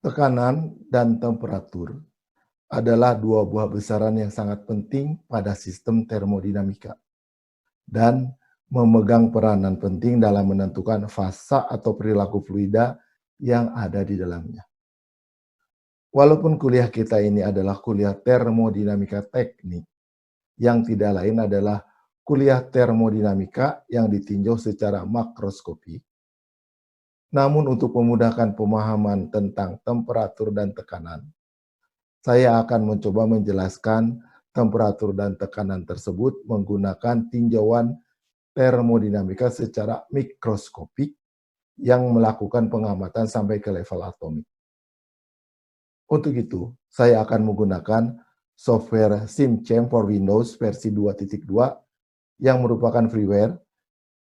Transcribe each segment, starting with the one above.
Tekanan dan temperatur adalah dua buah besaran yang sangat penting pada sistem termodinamika dan memegang peranan penting dalam menentukan fasa atau perilaku fluida yang ada di dalamnya. Walaupun kuliah kita ini adalah kuliah termodinamika teknik, yang tidak lain adalah kuliah termodinamika yang ditinjau secara makroskopik. Namun untuk memudahkan pemahaman tentang temperatur dan tekanan, saya akan mencoba menjelaskan temperatur dan tekanan tersebut menggunakan tinjauan termodinamika secara mikroskopik yang melakukan pengamatan sampai ke level atomik. Untuk itu, saya akan menggunakan software SimChamp for Windows versi 2.2 yang merupakan freeware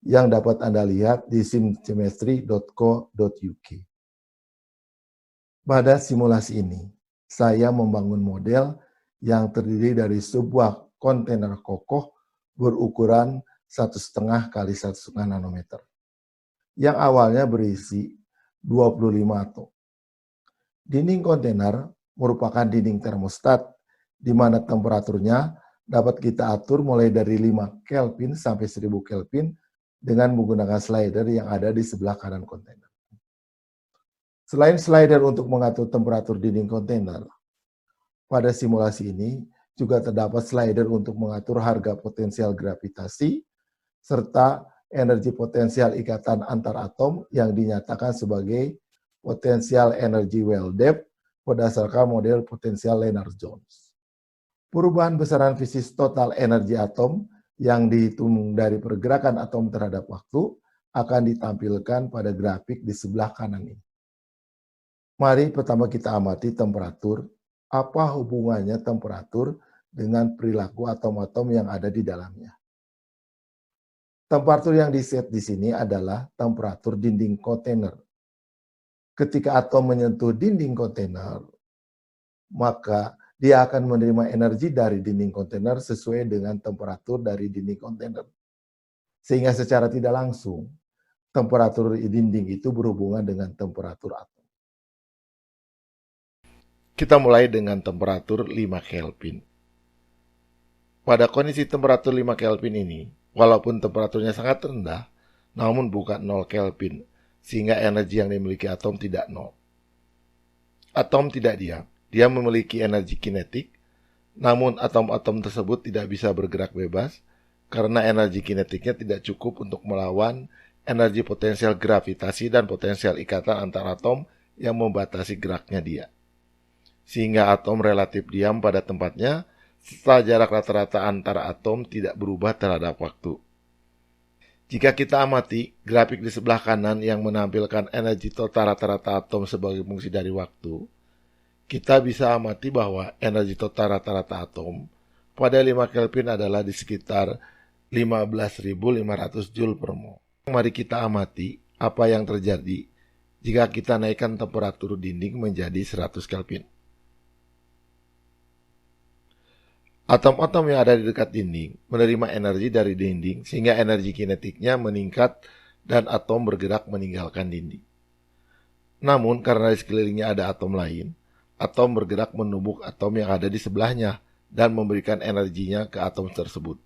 yang dapat Anda lihat di simchemistry.co.uk. Pada simulasi ini, saya membangun model yang terdiri dari sebuah kontainer kokoh berukuran 1,5 kali 1,5 nanometer yang awalnya berisi 25 atom. Dinding kontainer merupakan dinding termostat di mana temperaturnya dapat kita atur mulai dari 5 Kelvin sampai 1000 Kelvin dengan menggunakan slider yang ada di sebelah kanan kontainer. Selain slider untuk mengatur temperatur dinding kontainer, pada simulasi ini juga terdapat slider untuk mengatur harga potensial gravitasi serta energi potensial ikatan antar atom yang dinyatakan sebagai potensial energi well depth berdasarkan model potensial Lennard-Jones. Perubahan besaran fisik total energi atom yang dihitung dari pergerakan atom terhadap waktu akan ditampilkan pada grafik di sebelah kanan ini. Mari pertama kita amati temperatur. Apa hubungannya temperatur dengan perilaku atom-atom yang ada di dalamnya? Temperatur yang diset di sini adalah temperatur dinding kontainer. Ketika atom menyentuh dinding kontainer, maka dia akan menerima energi dari dinding kontainer sesuai dengan temperatur dari dinding kontainer. Sehingga secara tidak langsung, temperatur dinding itu berhubungan dengan temperatur atom. Kita mulai dengan temperatur 5 Kelvin. Pada kondisi temperatur 5 Kelvin ini, walaupun temperaturnya sangat rendah, namun bukan 0 Kelvin, sehingga energi yang dimiliki atom tidak 0. Atom tidak diam, dia memiliki energi kinetik, namun atom-atom tersebut tidak bisa bergerak bebas karena energi kinetiknya tidak cukup untuk melawan energi potensial gravitasi dan potensial ikatan antar atom yang membatasi geraknya dia. Sehingga atom relatif diam pada tempatnya setelah jarak rata-rata antara atom tidak berubah terhadap waktu. Jika kita amati grafik di sebelah kanan yang menampilkan energi total rata-rata atom sebagai fungsi dari waktu, kita bisa amati bahwa energi total rata-rata atom pada 5 Kelvin adalah di sekitar 15.500 Joule per mol. Mari kita amati apa yang terjadi jika kita naikkan temperatur dinding menjadi 100 Kelvin. Atom-atom yang ada di dekat dinding menerima energi dari dinding sehingga energi kinetiknya meningkat dan atom bergerak meninggalkan dinding. Namun karena di sekelilingnya ada atom lain, atom bergerak menumbuk atom yang ada di sebelahnya dan memberikan energinya ke atom tersebut.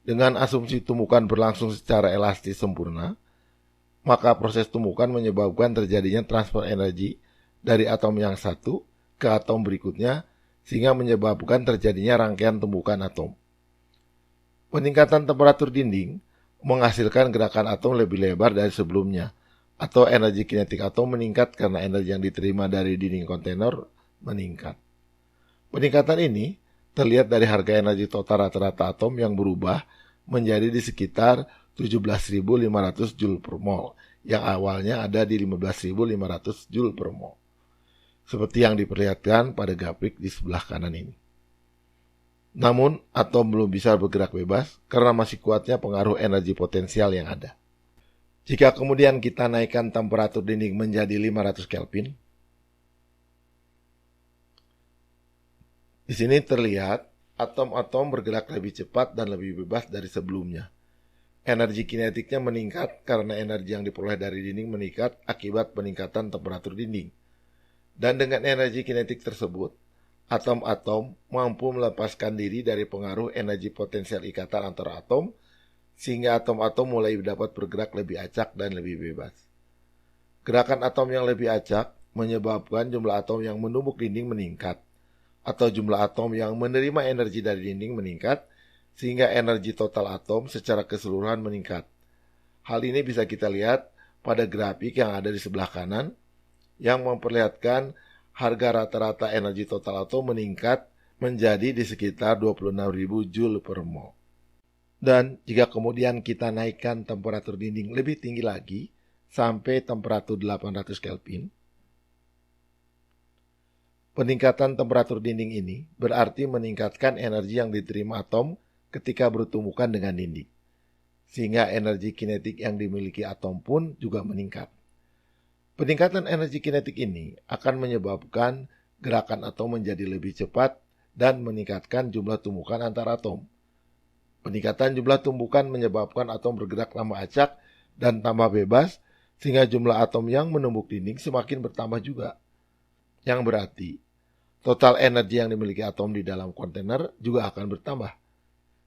Dengan asumsi tumbukan berlangsung secara elastis sempurna, maka proses tumbukan menyebabkan terjadinya transfer energi dari atom yang satu ke atom berikutnya sehingga menyebabkan terjadinya rangkaian tumbukan atom. Peningkatan temperatur dinding menghasilkan gerakan atom lebih lebar dari sebelumnya, atau energi kinetik atom meningkat karena energi yang diterima dari dinding kontainer meningkat. Peningkatan ini terlihat dari harga energi total rata-rata atom yang berubah menjadi di sekitar 17.500 Joule per mol, yang awalnya ada di 15.500 Joule per mol. Seperti yang diperlihatkan pada grafik di sebelah kanan ini. Namun, atom belum bisa bergerak bebas karena masih kuatnya pengaruh energi potensial yang ada. Jika kemudian kita naikkan temperatur dinding menjadi 500 Kelvin, di sini terlihat atom-atom bergerak lebih cepat dan lebih bebas dari sebelumnya. Energi kinetiknya meningkat karena energi yang diperoleh dari dinding meningkat akibat peningkatan temperatur dinding. Dan dengan energi kinetik tersebut, atom-atom mampu melepaskan diri dari pengaruh energi potensial ikatan antara atom, sehingga atom-atom mulai dapat bergerak lebih acak dan lebih bebas. Gerakan atom yang lebih acak menyebabkan jumlah atom yang menumbuk dinding meningkat, atau jumlah atom yang menerima energi dari dinding meningkat, sehingga energi total atom secara keseluruhan meningkat. Hal ini bisa kita lihat pada grafik yang ada di sebelah kanan, yang memperlihatkan harga rata-rata energi total atom meningkat menjadi di sekitar 26.000 Joule per mol. Dan jika kemudian kita naikkan temperatur dinding lebih tinggi lagi, sampai temperatur 800 Kelvin, peningkatan temperatur dinding ini berarti meningkatkan energi yang diterima atom ketika bertumbukan dengan dinding, sehingga energi kinetik yang dimiliki atom pun juga meningkat. Peningkatan energi kinetik ini akan menyebabkan gerakan atom menjadi lebih cepat dan meningkatkan jumlah tumbukan antar atom. Peningkatan jumlah tumbukan menyebabkan atom bergerak tambah acak dan tambah bebas, sehingga jumlah atom yang menumbuk dinding semakin bertambah juga. Yang berarti, total energi yang dimiliki atom di dalam kontainer juga akan bertambah.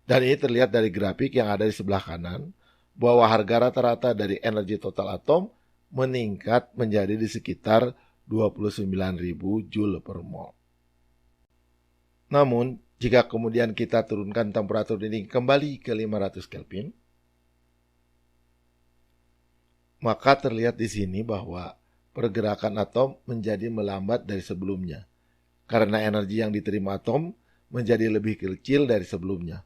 Dan ini terlihat dari grafik yang ada di sebelah kanan, bahwa harga rata-rata dari energi total atom meningkat menjadi di sekitar 29.000 Joule per mol. Namun, jika kemudian kita turunkan temperatur dinding kembali ke 500 Kelvin, maka terlihat di sini bahwa pergerakan atom menjadi melambat dari sebelumnya, karena energi yang diterima atom menjadi lebih kecil dari sebelumnya.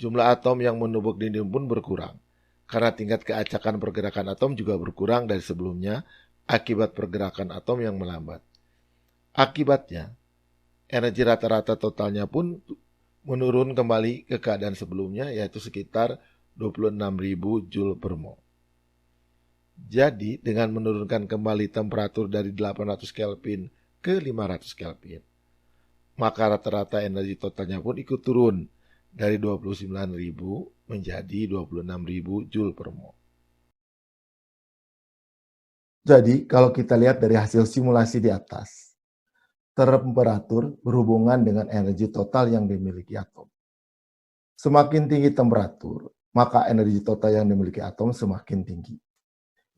Jumlah atom yang menumbuk dinding pun berkurang, karena tingkat keacakan pergerakan atom juga berkurang dari sebelumnya akibat pergerakan atom yang melambat. Akibatnya, energi rata-rata totalnya pun menurun kembali ke keadaan sebelumnya, yaitu sekitar 26.000 Joule per mol. Jadi, dengan menurunkan kembali temperatur dari 800 Kelvin ke 500 Kelvin, maka rata-rata energi totalnya pun ikut turun dari 29.000 menjadi 26.000 Joule per mol. Jadi, kalau kita lihat dari hasil simulasi di atas, temperatur berhubungan dengan energi total yang dimiliki atom. Semakin tinggi temperatur, maka energi total yang dimiliki atom semakin tinggi.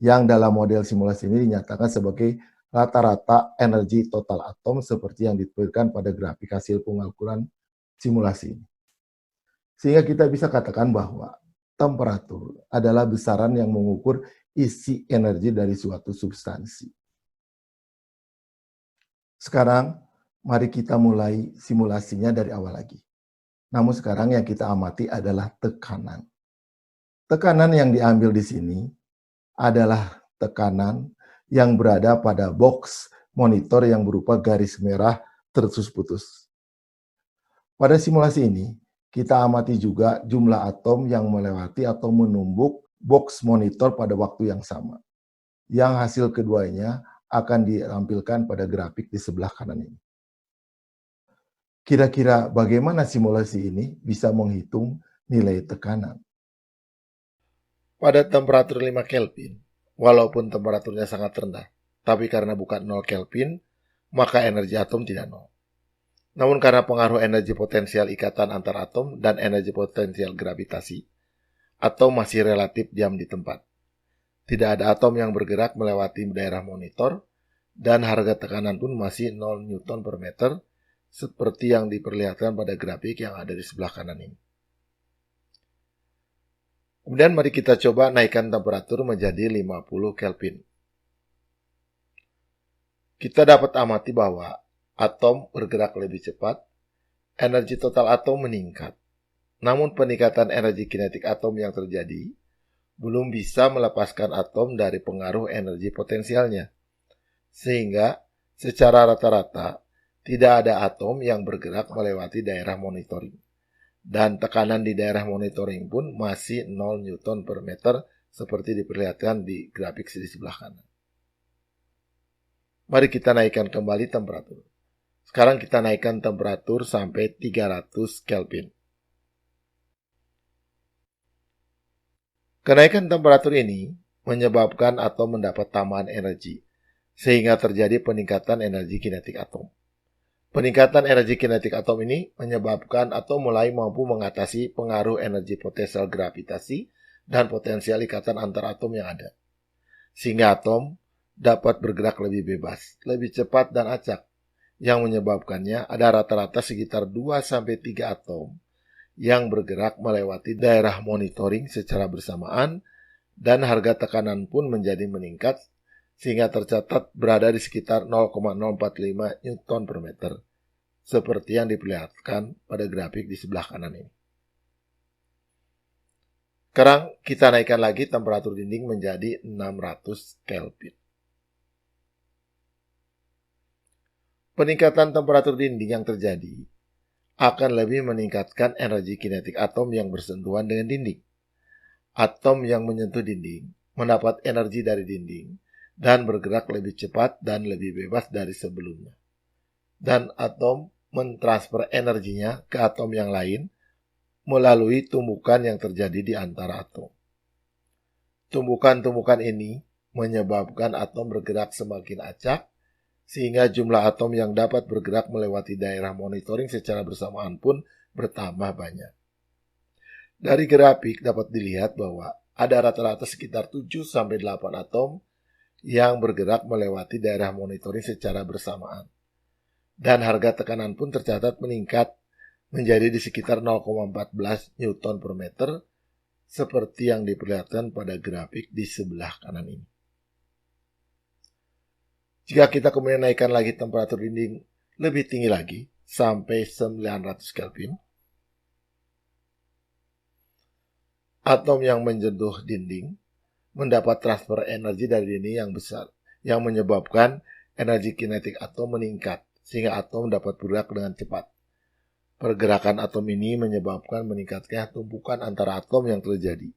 Yang dalam model simulasi ini dinyatakan sebagai rata-rata energi total atom seperti yang ditampilkan pada grafik hasil pengukuran simulasi ini. Sehingga kita bisa katakan bahwa temperatur adalah besaran yang mengukur isi energi dari suatu substansi. Sekarang, mari kita mulai simulasinya dari awal lagi. Namun sekarang yang kita amati adalah tekanan. Tekanan yang diambil di sini adalah tekanan yang berada pada box monitor yang berupa garis merah terus putus. Pada simulasi ini, kita amati juga jumlah atom yang melewati atau menumbuk box monitor pada waktu yang sama. Yang hasil keduanya akan ditampilkan pada grafik di sebelah kanan ini. Kira-kira bagaimana simulasi ini bisa menghitung nilai tekanan? Pada temperatur 5 Kelvin, walaupun temperaturnya sangat rendah, tapi karena bukan 0 Kelvin, maka energi atom tidak 0. Namun karena pengaruh energi potensial ikatan antar atom dan energi potensial gravitasi, atom masih relatif diam di tempat. Tidak ada atom yang bergerak melewati daerah monitor, dan harga tekanan pun masih 0 Newton per meter, seperti yang diperlihatkan pada grafik yang ada di sebelah kanan ini. Kemudian mari kita coba naikkan temperatur menjadi 50 Kelvin. Kita dapat amati bahwa atom bergerak lebih cepat, energi total atom meningkat. Namun peningkatan energi kinetik atom yang terjadi belum bisa melepaskan atom dari pengaruh energi potensialnya. Sehingga secara rata-rata tidak ada atom yang bergerak melewati daerah monitoring. Dan tekanan di daerah monitoring pun masih 0 Newton per meter seperti diperlihatkan di grafik di sebelah kanan. Mari kita naikkan kembali temperatur. Sekarang kita naikkan temperatur sampai 300 Kelvin. Kenaikan temperatur ini menyebabkan atom mendapat tambahan energi, sehingga terjadi peningkatan energi kinetik atom. Peningkatan energi kinetik atom ini menyebabkan atom mulai mampu mengatasi pengaruh energi potensial gravitasi dan potensial ikatan antar atom yang ada. Sehingga atom dapat bergerak lebih bebas, lebih cepat dan acak, yang menyebabkannya ada rata-rata sekitar 2-3 atom yang bergerak melewati daerah monitoring secara bersamaan dan harga tekanan pun menjadi meningkat sehingga tercatat berada di sekitar 0,045 Newton per meter, seperti yang diperlihatkan pada grafik di sebelah kanan ini. Sekarang kita naikkan lagi temperatur dinding menjadi 600 Kelvin. Peningkatan temperatur dinding yang terjadi akan lebih meningkatkan energi kinetik atom yang bersentuhan dengan dinding. Atom yang menyentuh dinding mendapat energi dari dinding dan bergerak lebih cepat dan lebih bebas dari sebelumnya. Dan atom mentransfer energinya ke atom yang lain melalui tumbukan yang terjadi di antara atom. Tumbukan-tumbukan ini menyebabkan atom bergerak semakin acak, sehingga jumlah atom yang dapat bergerak melewati daerah monitoring secara bersamaan pun bertambah banyak. Dari grafik dapat dilihat bahwa ada rata-rata sekitar 7-8 atom yang bergerak melewati daerah monitoring secara bersamaan. Dan harga tekanan pun tercatat meningkat menjadi di sekitar 0,14 Newton per meter, seperti yang diperlihatkan pada grafik di sebelah kanan ini. Jika kita kemudian naikkan lagi temperatur dinding lebih tinggi lagi, sampai 900 Kelvin, atom yang menyentuh dinding mendapat transfer energi dari dinding yang besar, yang menyebabkan energi kinetik atom meningkat, sehingga atom dapat bergerak dengan cepat. Pergerakan atom ini menyebabkan meningkatnya tumpukan antara atom yang terjadi,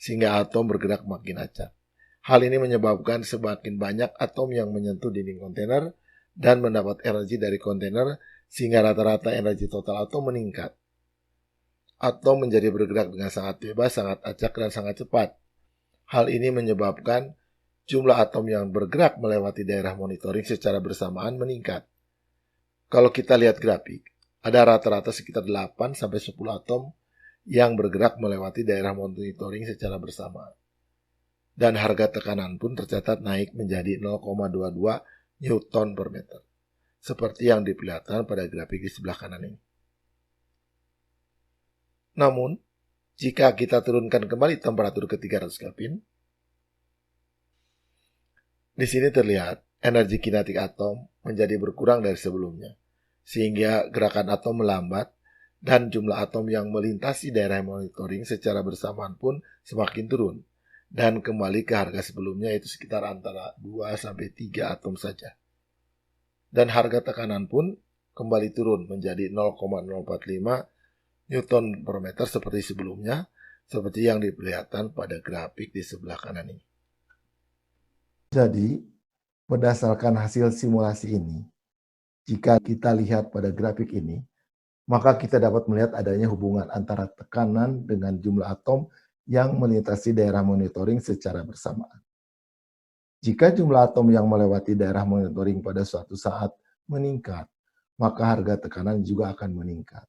sehingga atom bergerak makin acak. Hal ini menyebabkan semakin banyak atom yang menyentuh dinding kontainer dan mendapat energi dari kontainer, sehingga rata-rata energi total atom meningkat. Atom menjadi bergerak dengan sangat bebas, sangat acak, dan sangat cepat. Hal ini menyebabkan jumlah atom yang bergerak melewati daerah monitoring secara bersamaan meningkat. Kalau kita lihat grafik, ada rata-rata sekitar 8-10 atom yang bergerak melewati daerah monitoring secara bersamaan. Dan harga tekanan pun tercatat naik menjadi 0,22 Newton per meter, seperti yang diperlihatkan pada grafik di sebelah kanan ini. Namun, jika kita turunkan kembali temperatur ke 300 Kelvin, di sini terlihat energi kinetik atom menjadi berkurang dari sebelumnya, sehingga gerakan atom melambat dan jumlah atom yang melintasi daerah monitoring secara bersamaan pun semakin turun dan kembali ke harga sebelumnya, yaitu sekitar antara 2-3 atom saja. Dan harga tekanan pun kembali turun menjadi 0,045 Newton per meter seperti sebelumnya, seperti yang diperlihatkan pada grafik di sebelah kanan ini. Jadi, berdasarkan hasil simulasi ini, jika kita lihat pada grafik ini, maka kita dapat melihat adanya hubungan antara tekanan dengan jumlah atom yang melintasi daerah monitoring secara bersamaan. Jika jumlah atom yang melewati daerah monitoring pada suatu saat meningkat, maka harga tekanan juga akan meningkat.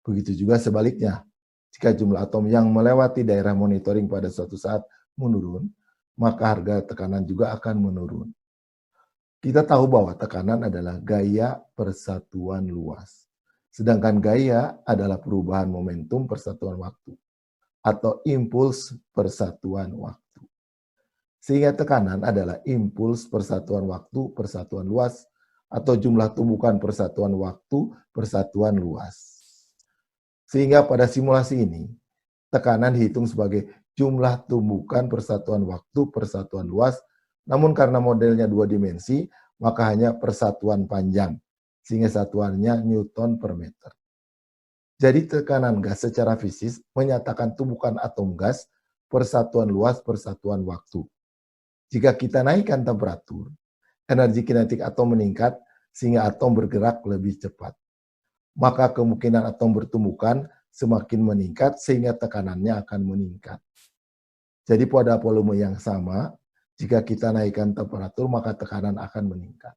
Begitu juga sebaliknya, jika jumlah atom yang melewati daerah monitoring pada suatu saat menurun, maka harga tekanan juga akan menurun. Kita tahu bahwa tekanan adalah gaya persatuan luas, sedangkan gaya adalah perubahan momentum persatuan waktu atau impuls persatuan waktu. Sehingga tekanan adalah impuls persatuan waktu persatuan luas atau jumlah tumbukan persatuan waktu persatuan luas. Sehingga pada simulasi ini, tekanan dihitung sebagai jumlah tumbukan persatuan waktu persatuan luas, namun karena modelnya 2 dimensi, maka hanya persatuan panjang, sehingga satuannya Newton per meter. Jadi tekanan gas secara fisik menyatakan tumbukan atom gas persatuan luas persatuan waktu. Jika kita naikkan temperatur, energi kinetik atom meningkat sehingga atom bergerak lebih cepat. Maka kemungkinan atom bertumbukan semakin meningkat sehingga tekanannya akan meningkat. Jadi pada volume yang sama, Jika kita naikkan temperatur, maka tekanan akan meningkat.